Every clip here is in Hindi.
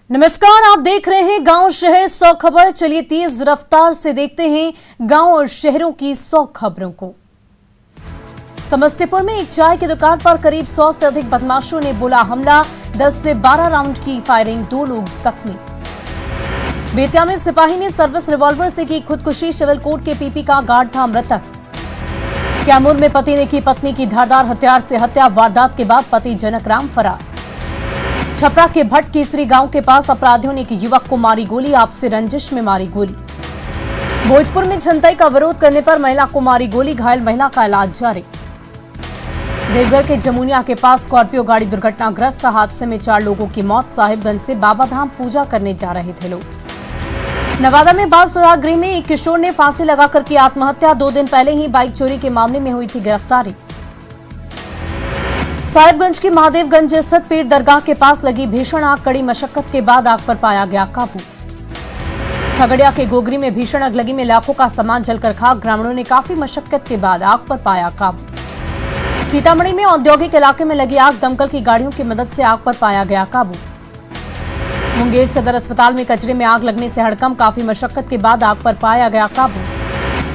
नमस्कार, आप देख रहे हैं गांव शहर 100 खबर। चलिए तेज रफ्तार से देखते हैं गांव और शहरों की 100 खबरों को। समस्तीपुर में एक चाय की दुकान पर करीब 100 से अधिक बदमाशों ने बोला हमला, 10 से 12 राउंड की फायरिंग, 2 लोग जख्मी। बेतिया में सिपाही ने सर्विस रिवॉल्वर से की खुदकुशी, सिविल कोर्ट के पीपी का गार्ड था मृतक। कैमूर में पति ने की पत्नी की धारदार हथियार से हत्या, वारदात के बाद पति जनक राम फरार। छपरा के भट्ट केसरी गांव के पास अपराधियों ने एक युवक को मारी गोली, आपसी रंजिश में मारी गोली। भोजपुर में छंताई का विरोध करने पर महिला को मारी गोली, घायल महिला का इलाज जारी। देवघर के जमुनिया के पास स्कॉर्पियो गाड़ी दुर्घटनाग्रस्त, हादसे में 4 लोगों की मौत। साहिबगंज से बाबाधाम पूजा करने जा रहे थे लोग। नवादा में बाल सुधार गृह में एक किशोर ने फांसी लगाकर की आत्महत्या, 2 दिन पहले ही बाइक चोरी के मामले में हुई थी गिरफ्तारी। साहिबगंज की महादेवगंज स्थित पीर दरगाह के पास लगी भीषण आग, कड़ी मशक्कत के बाद आग पर पाया गया काबू। खगड़िया के गोगरी में भीषण अगलगी में लाखों का सामान जलकर खाक, ग्रामीणों ने काफी मशक्कत के बाद आग पर पाया काबू। सीतामढ़ी में औद्योगिक इलाके में लगी आग, दमकल की गाड़ियों की मदद से आग पर पाया गया काबू। मुंगेर सदर अस्पताल में कचरे में आग लगने से हड़कंप, काफी मशक्कत के बाद आग पर पाया गया काबू।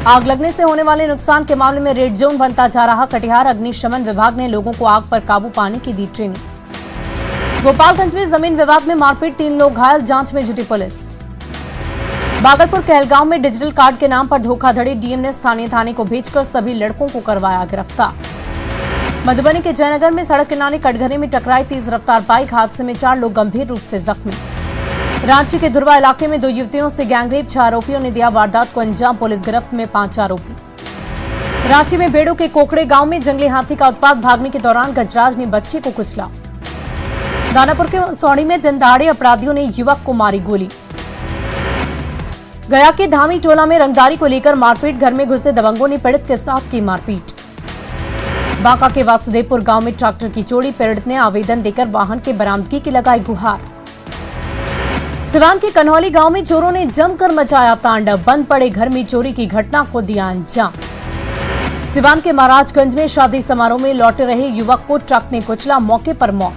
आग लगने से होने वाले नुकसान के मामले में रेड जोन बनता जा रहा। कटिहार अग्निशमन विभाग ने लोगों को आग पर काबू पाने की दी ट्रेनिंग। गोपालगंज में जमीन विवाद में मारपीट, 3 लोग घायल, जांच में जुटी पुलिस। बागलपुर कहलगांव में डिजिटल कार्ड के नाम पर धोखाधड़ी, डीएम ने स्थानीय थाने को भेजकर सभी लड़कों को करवाया गिरफ्तार। मधुबनी के जयनगर में सड़क किनारे कटघरे में टकराई तेज रफ्तार बाइक, हादसे में 4 लोग गंभीर रूप से जख्मी। रांची के धुरवा इलाके में 2 युवतियों से गैंगरेप, 6 आरोपियों ने दिया वारदात को अंजाम, पुलिस गिरफ्त में 5 आरोपी। रांची में बेड़ो के कोकड़े गांव में जंगली हाथी का उत्पात, भागने के दौरान गजराज ने बच्चे को कुचला। दानापुर के सौड़ी में दिन दहाड़े अपराधियों ने युवक को मारी गोली। गया के धामी टोला में रंगदारी को लेकर मारपीट, घर में घुसे दबंगों ने पीड़ित के साथ की मारपीट। बांका के वासुदेवपुर गांव में ट्रैक्टर की चोरी, पीड़ित ने आवेदन देकर वाहन के बरामदगी की लगाई गुहार। सिवान के कन्हौली गांव में चोरों ने जमकर मचाया तांडव, बंद पड़े घर में चोरी की घटना को दिया अंजाम। सिवान के महाराजगंज में शादी समारोह में लौटे रहे युवक को ट्रक ने कुचला, मौके पर मौत।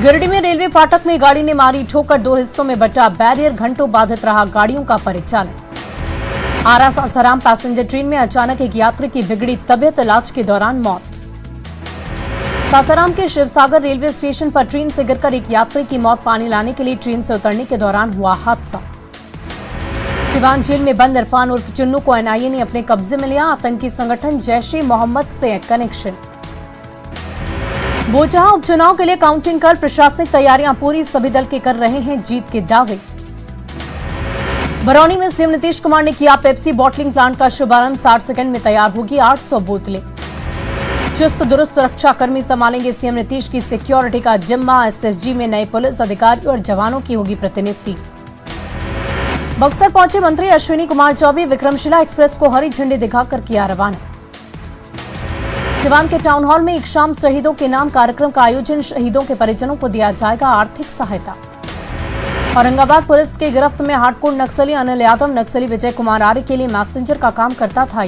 गिरिडीह में रेलवे फाटक में गाड़ी ने मारी ठोकर, 2 हिस्सों में बटा बैरियर, घंटों बाधित रहा गाड़ियों का परिचालन। आरा सासाराम पैसेंजर ट्रेन में अचानक एक यात्री की बिगड़ी तबियत, इलाज के दौरान मौत। सासाराम के शिवसागर रेलवे स्टेशन पर ट्रेन से गिरकर एक यात्री की मौत, पानी लाने के लिए ट्रेन से उतरने के दौरान हुआ हादसा। सिवान जेल में बंद इरफान उर्फ चुन्नू को एनआईए ने अपने कब्जे में लिया, आतंकी संगठन जैश-ए-मोहम्मद से कनेक्शन। बोचहा उपचुनाव के लिए काउंटिंग कर प्रशासनिक तैयारियां पूरी, सभी दल के कर रहे हैं जीत के दावे। बरौनी में सीएम नीतीश कुमार ने किया पेप्सी बॉटलिंग प्लांट का शुभारंभ, 60 सेकंड में तैयार होगी 800 बोतलें। चुस्त दुरुस्त सुरक्षा कर्मी संभालेंगे सीएम नीतीश की सिक्योरिटी का जिम्मा, एसएसजी में नए पुलिस अधिकारी और जवानों की होगी प्रतिनियुक्ति। बक्सर पहुंचे मंत्री अश्विनी कुमार चौबे, विक्रमशिला एक्सप्रेस को हरी झंडी दिखाकर किया रवाना। सिवान के टाउन हॉल में एक शाम शहीदों के नाम कार्यक्रम का आयोजन, शहीदों के परिजनों को दिया जाएगा आर्थिक सहायता। औरंगाबाद पुलिस के गिरफ्त में हार्डकोर नक्सली अनिल यादव, नक्सली विजय कुमार आर्य के लिए मैसेंजर का काम करता था।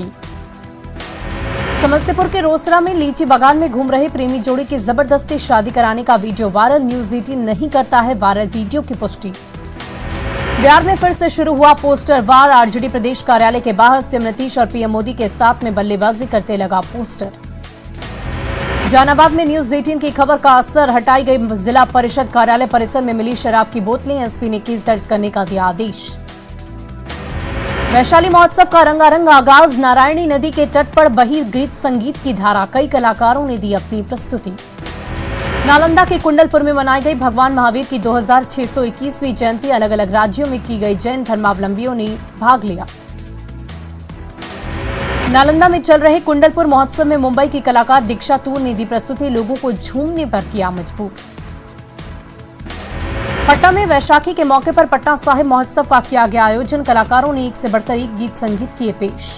समस्तीपुर के रोसड़ा में लीची बागान में घूम रहे प्रेमी जोड़ी की जबरदस्ती शादी कराने का वीडियो वायरल, न्यूज 18 नहीं करता है वायरल वीडियो की पुष्टि। बिहार में फिर से शुरू हुआ पोस्टर वार, आरजेडी प्रदेश कार्यालय के बाहर सीएम नीतीश और पीएम मोदी के साथ में बल्लेबाजी करते लगा पोस्टर। जहानाबाद में न्यूज 18 की खबर का असर, हटाई गई जिला परिषद कार्यालय परिसर में मिली शराब की बोतलें, एसपी ने केस दर्ज करने का दिया आदेश। वैशाली महोत्सव का रंगारंग आगाज, नारायणी नदी के तट पर बही गीत संगीत की धारा, कई कलाकारों ने दी अपनी प्रस्तुति। नालंदा के कुंडलपुर में मनाई गई भगवान महावीर की 2621वीं जयंती, अलग अलग राज्यों में की गई, जैन धर्मावलंबियों ने भाग लिया। नालंदा में चल रहे कुंडलपुर महोत्सव में मुंबई की कलाकार दीक्षा तूर ने दी प्रस्तुति, लोगों को झूमने पर किया मजबूर। पटना में वैशाखी के मौके पर पटना साहिब महोत्सव का किया गया आयोजन, कलाकारों ने एक से बढ़कर एक गीत संगीत किए पेश।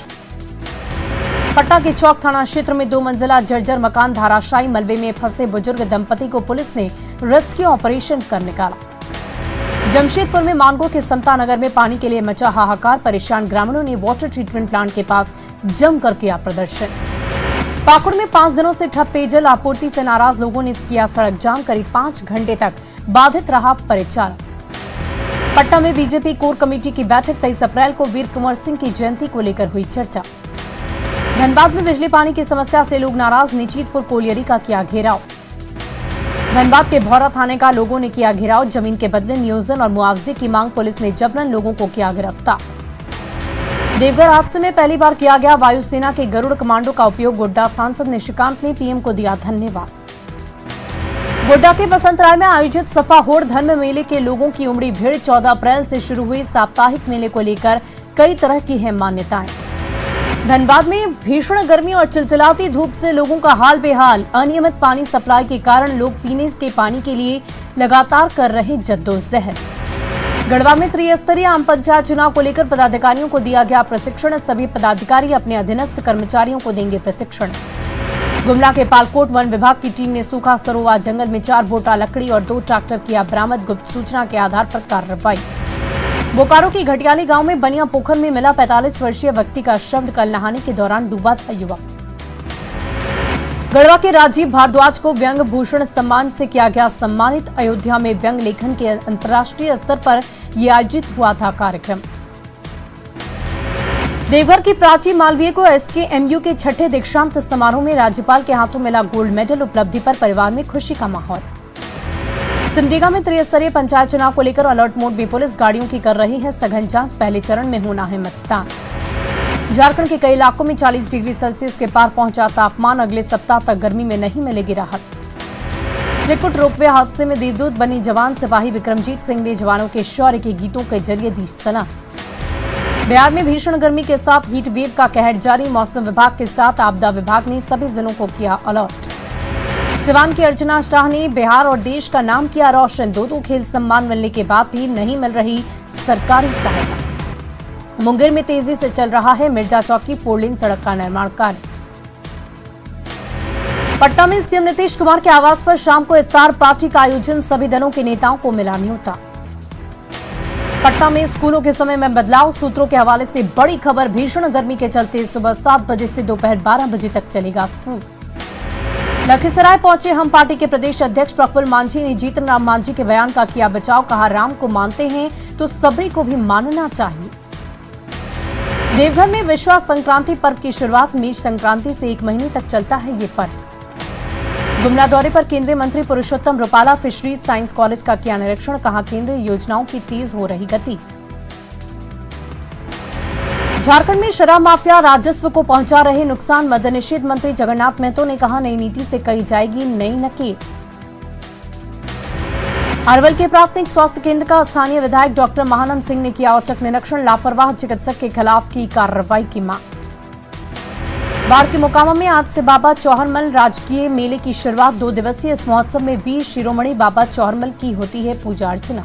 पटना के चौक थाना क्षेत्र में 2 मंजिला जर्जर मकान धाराशायी, मलबे में फंसे बुजुर्ग दंपति को पुलिस ने रेस्क्यू ऑपरेशन कर निकाला। जमशेदपुर में मानगो के समता नगर में पानी के लिए मचा हाहाकार, परेशान ग्रामीणों ने वाटर ट्रीटमेंट प्लांट के पास जमकर किया प्रदर्शन। पाकुड़ में 5 दिनों से ठप पेयजल आपूर्ति से नाराज लोगों ने किया सड़क जाम। करीब 5 घंटे तक बाधित रहा परिचालन। पटना में बीजेपी कोर कमेटी की बैठक। 23 अप्रैल को वीर कुंवर सिंह की जयंती को लेकर हुई चर्चा। धनबाद में बिजली पानी की समस्या से लोग नाराज। नीचीतपुर कोलियरी का किया घेराव। धनबाद के भौरा थाने का लोगों ने किया घेराव। जमीन के बदले नियोजन और मुआवजे की मांग। पुलिस ने जबरन लोगों को किया गिरफ्तार। देवघर हादसे में पहली बार किया गया वायुसेना के गरुड़ कमांडो का उपयोग। गोड्डा सांसद निशिकांत ने पीएम को दिया धन्यवाद। गोड्डा के बसंतराय में आयोजित सफा होड़ धर्म मेले के लोगों की उमड़ी भीड़। 14 अप्रैल से शुरू हुई साप्ताहिक मेले को लेकर कई तरह की है मान्यताएं। धनबाद में भीषण गर्मी और चिलचिलाती धूप से लोगों का हाल बेहाल। अनियमित पानी सप्लाई के कारण लोग पीने के पानी के लिए लगातार कर रहे जद्दोजहद। गढ़वा में त्रिस्तरीय आम पंचायत चुनाव को लेकर पदाधिकारियों को दिया गया प्रशिक्षण। सभी पदाधिकारी अपने अधीनस्थ कर्मचारियों को देंगे प्रशिक्षण। गुमला के पालकोट वन विभाग की टीम ने सूखा सरोवा जंगल में 4 बोटा लकड़ी और 2 ट्रैक्टर किया बरामद। गुप्त सूचना के आधार पर कार्रवाई। बोकारो की घटियाली गांव में बनिया पोखर में मिला 45 वर्षीय व्यक्ति का शव। कल नहाने के दौरान डूबा था युवक। गढ़वा के राजीव भारद्वाज को व्यंग भूषण सम्मान से किया गया सम्मानित। अयोध्या में व्यंग लेखन के अंतर्राष्ट्रीय स्तर पर यह आयोजित हुआ था कार्यक्रम। देवघर की प्राची मालवीय को एसकेएमयू के 6ठे दीक्षांत समारोह में राज्यपाल के हाथों मिला गोल्ड मेडल। उपलब्धि पर परिवार में खुशी का माहौल। सिमडेगा में त्रिस्तरीय पंचायत चुनाव को लेकर अलर्ट मोड में पुलिस गाड़ियों की कर रही है सघन जांच। पहले चरण में होना है मतदान। झारखंड के कई इलाकों में 40 डिग्री सेल्सियस के पार पहुंचा तापमान। अगले सप्ताह तक गर्मी में नहीं मिलेगी राहत। त्रिकुट रोपवे हादसे में देवदूत बनी जवान सिपाही विक्रमजीत सिंह ने जवानों के शौर्य के गीतों के जरिए दी सलाह। बिहार में भीषण गर्मी के साथ हीट वेव का कहर जारी। मौसम विभाग के साथ आपदा विभाग ने सभी जिलों को किया अलर्ट। सिवान की अर्चना शाह ने बिहार और देश का नाम किया रोशन। 2 खेल सम्मान मिलने के बाद भी नहीं मिल रही सरकारी सहायता। मुंगेर में तेजी से चल रहा है मिर्जा चौकी 4 लेन सड़क का निर्माण कार्य। पटना में सीएम नीतीश कुमार के आवास पर शाम को इफ्तार पार्टी का आयोजन। सभी दलों के नेताओं को मिला न्योता। पटना में स्कूलों के समय में बदलाव। सूत्रों के हवाले से बड़ी खबर। भीषण गर्मी के चलते सुबह 7 बजे से दोपहर 12 बजे तक चलेगा स्कूल। लखीसराय पहुंचे हम पार्टी के प्रदेश अध्यक्ष प्रफुल्ल मांझी ने जीतन राम मांझी के बयान का किया बचाव। कहा राम को मानते हैं तो सभी को भी मानना चाहिए। देवघर में विश्वास संक्रांति पर्व की शुरुआत। मेष संक्रांति से 1 महीने तक चलता है ये पर्व। गुमला दौरे पर केंद्रीय मंत्री पुरुषोत्तम रूपाला फिशरीज साइंस कॉलेज का किया निरीक्षण। कहा केंद्रीय योजनाओं की तेज हो रही गति। झारखंड में शराब माफिया राजस्व को पहुंचा रहे नुकसान। मद्य निषेध मंत्री जगन्नाथ महतो ने कहा नई नीति से कही जाएगी नई नकेल। अरवल के प्राथमिक स्वास्थ्य केंद्र का स्थानीय विधायक डॉक्टर महानंद सिंह ने किया औचक निरीक्षण। लापरवाह चिकित्सक के खिलाफ की कार्रवाई की मांग। बाढ़ के मोकामा में आज से बाबा चौहरमल राजकीय मेले की शुरुआत। 2 दिवसीय इस महोत्सव में वीर शिरोमणि बाबा चौहरमल की होती है पूजा अर्चना।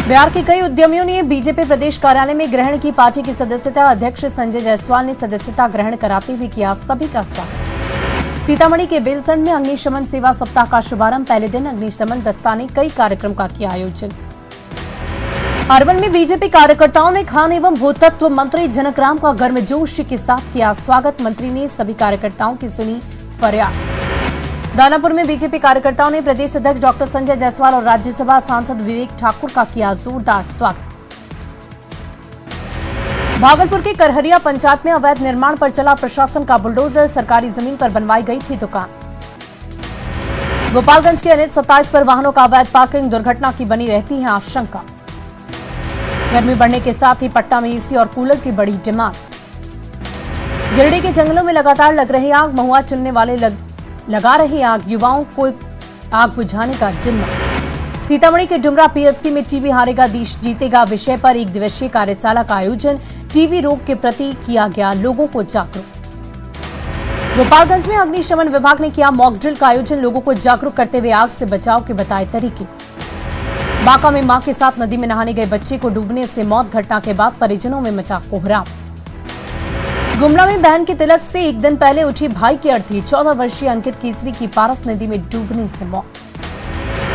बिहार के कई उद्यमियों ने बीजेपी प्रदेश कार्यालय में ग्रहण की पार्टी की सदस्यता। अध्यक्ष संजय जायसवाल ने सदस्यता ग्रहण कराते हुए किया सभी का स्वागत। सीतामढ़ी के बेलसंड में अग्निशमन सेवा सप्ताह का शुभारंभ। पहले दिन अग्निशमन दस्ता ने कई कार्यक्रम का किया आयोजन। अरवल में बीजेपी कार्यकर्ताओं ने खान एवं भूतत्व मंत्री जनकराम का गर्मजोशी के साथ किया स्वागत। मंत्री ने सभी कार्यकर्ताओं की सुनी फरियाद। दानापुर में बीजेपी कार्यकर्ताओं ने प्रदेश अध्यक्ष डॉक्टर संजय जायसवाल और राज्यसभा सांसद विवेक ठाकुर का किया जोरदार स्वागत। भागलपुर के करहरिया पंचायत में अवैध निर्माण पर चला प्रशासन का बुलडोजर। सरकारी जमीन पर बनवाई गई थी दुकान। गोपालगंज के NH 27 पर वाहनों का अवैध पार्किंग। दुर्घटना की बनी रहती है आशंका। गर्मी बढ़ने के साथ ही पटना में एसी और कूलर की बड़ी डिमांड। गिरिडीह के जंगलों में लगातार लग रही आग। महुआ चुनने वाले लगा रही आग। युवाओं को आग बुझाने का जिम्मा। सीतामढ़ी के डुमरा PHC में टीबी हारेगा देश जीतेगा विषय पर 1 दिवसीय कार्यशाला का आयोजन। टीबी रोग के प्रति किया गया लोगों को जागरूक। गोपालगंज में अग्निशमन विभाग ने किया मॉक ड्रिल का आयोजन। लोगों को जागरूक करते हुए आग से बचाव के बताए तरीके। बांका में मां के साथ नदी में नहाने गए बच्चे को डूबने से मौत। घटना के बाद परिजनों में मचा कोहराम। गुमला में बहन के तिलक से 1 दिन पहले उठी भाई की अर्थी। 14 वर्षीय अंकित केसरी की पारस नदी में डूबने से मौत।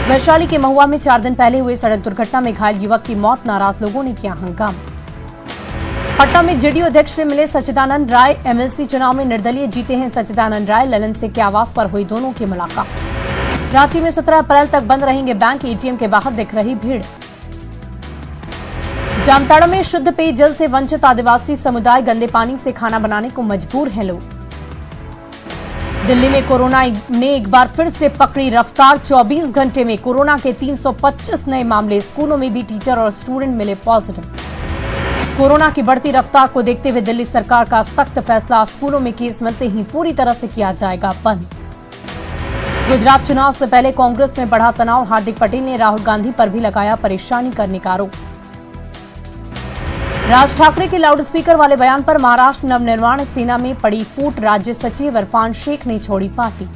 वैशाली के महुआ में 4 दिन पहले हुए सड़क दुर्घटना में घायल युवक की मौत। नाराज लोगों ने किया हंगामा। पटना में जेडीयू अध्यक्ष से मिले सच्चिदानंद राय। एमएलसी चुनाव में निर्दलीय जीते हैं सच्चिदानंद राय। ललन सिंह के आवास पर हुई दोनों की मुलाकात। रांची में 17 अप्रैल तक बंद रहेंगे बैंक। एटीएम के बाहर दिख रही भीड़। जामताड़ा में शुद्ध पेयजल से वंचित आदिवासी समुदाय। गंदे पानी से खाना बनाने को मजबूर हैं लोग। दिल्ली में कोरोना ने एक बार फिर से पकड़ी रफ्तार। 24 घंटे में कोरोना के 325 नए मामले। स्कूलों में भी टीचर और स्टूडेंट मिले पॉजिटिव। कोरोना की बढ़ती रफ्तार को देखते हुए दिल्ली सरकार का सख्त फैसला। स्कूलों में केस मिलते ही पूरी तरह से किया जाएगा बंद। गुजरात चुनाव से पहले कांग्रेस में बढ़ा तनाव। हार्दिक पटेल ने राहुल गांधी पर भी लगाया परेशानी करने का आरोप। राज ठाकरे के लाउडस्पीकर वाले बयान पर महाराष्ट्र नवनिर्माण सेना में पड़ी फूट। राज्य सचिव इरफान शेख ने छोड़ी पार्टी।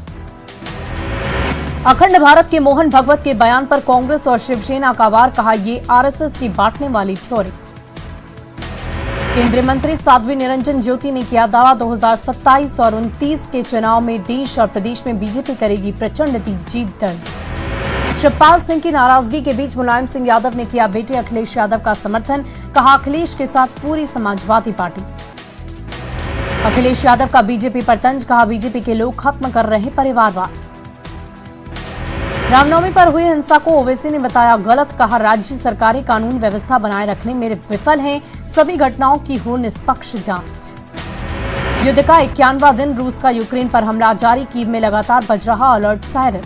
अखंड भारत के मोहन भगवत के बयान पर कांग्रेस और शिवसेना का वार। कहा ये आरएसएस की बांटने वाली थ्योरी। केंद्रीय मंत्री साध्वी निरंजन ज्योति ने किया दावा 2027 और 29 के चुनाव में देश और प्रदेश में बीजेपी करेगी प्रचंड जीत दर्ज। शिवपाल सिंह की नाराजगी के बीच मुलायम सिंह यादव ने किया बेटे अखिलेश यादव का समर्थन। कहा अखिलेश के साथ पूरी समाजवादी पार्टी। अखिलेश यादव का बीजेपी पर तंज। कहा बीजेपी के लोग खत्म कर रहे परिवारवाद। रामनवमी पर हुई हिंसा को ओवैसी ने बताया गलत। कहा राज्य सरकारें कानून व्यवस्था बनाए रखने में विफल हैं। सभी घटनाओं की हो निष्पक्ष जांच। युद्ध का 51वां दिन। रूस का यूक्रेन पर हमला जारी। कीव में लगातार बज रहा अलर्ट सायरन।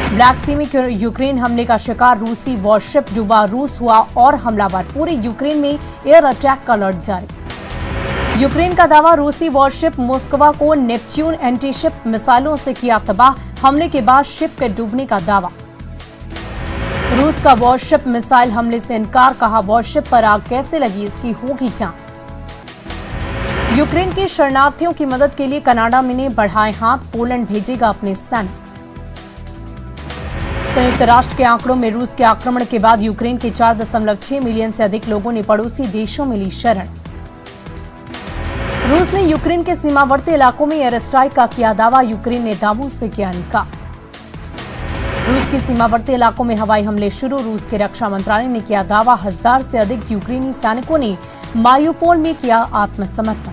ब्लैक सी में यूक्रेन हमले का शिकार रूसी वॉरशिप डूबा। रूस हुआ और हमलावर। पूरे यूक्रेन में एयर अटैक का अलर्ट जारी। यूक्रेन का दावा रूसी वॉरशिप मोस्कवा को नेपच्यून एंटीशिप मिसाइलों से किया तबाह। हमले के बाद शिप के डूबने का दावा। रूस का वॉरशिप मिसाइल हमले से इनकार। कहा वॉरशिप पर आग कैसे लगी इसकी होगी जांच। यूक्रेन के शरणार्थियों की मदद के लिए कनाडा ने बढ़ाए हाथ। पोलैंड भेजेगा अपने सैनिक। संयुक्त राष्ट्र के आंकड़ों में रूस के आक्रमण के बाद यूक्रेन के 4.6 मिलियन से अधिक लोगों ने पड़ोसी देशों में ली शरण। रूस ने यूक्रेन के सीमावर्ती इलाकों में एयर स्ट्राइक का किया दावा। यूक्रेन ने दावों से किया इनकार। रूस के सीमावर्ती इलाकों में हवाई हमले शुरू। रूस के रक्षा मंत्रालय ने किया दावा 1000 से अधिक यूक्रेनी सैनिकों ने मारियुपोल में किया आत्मसमर्पण।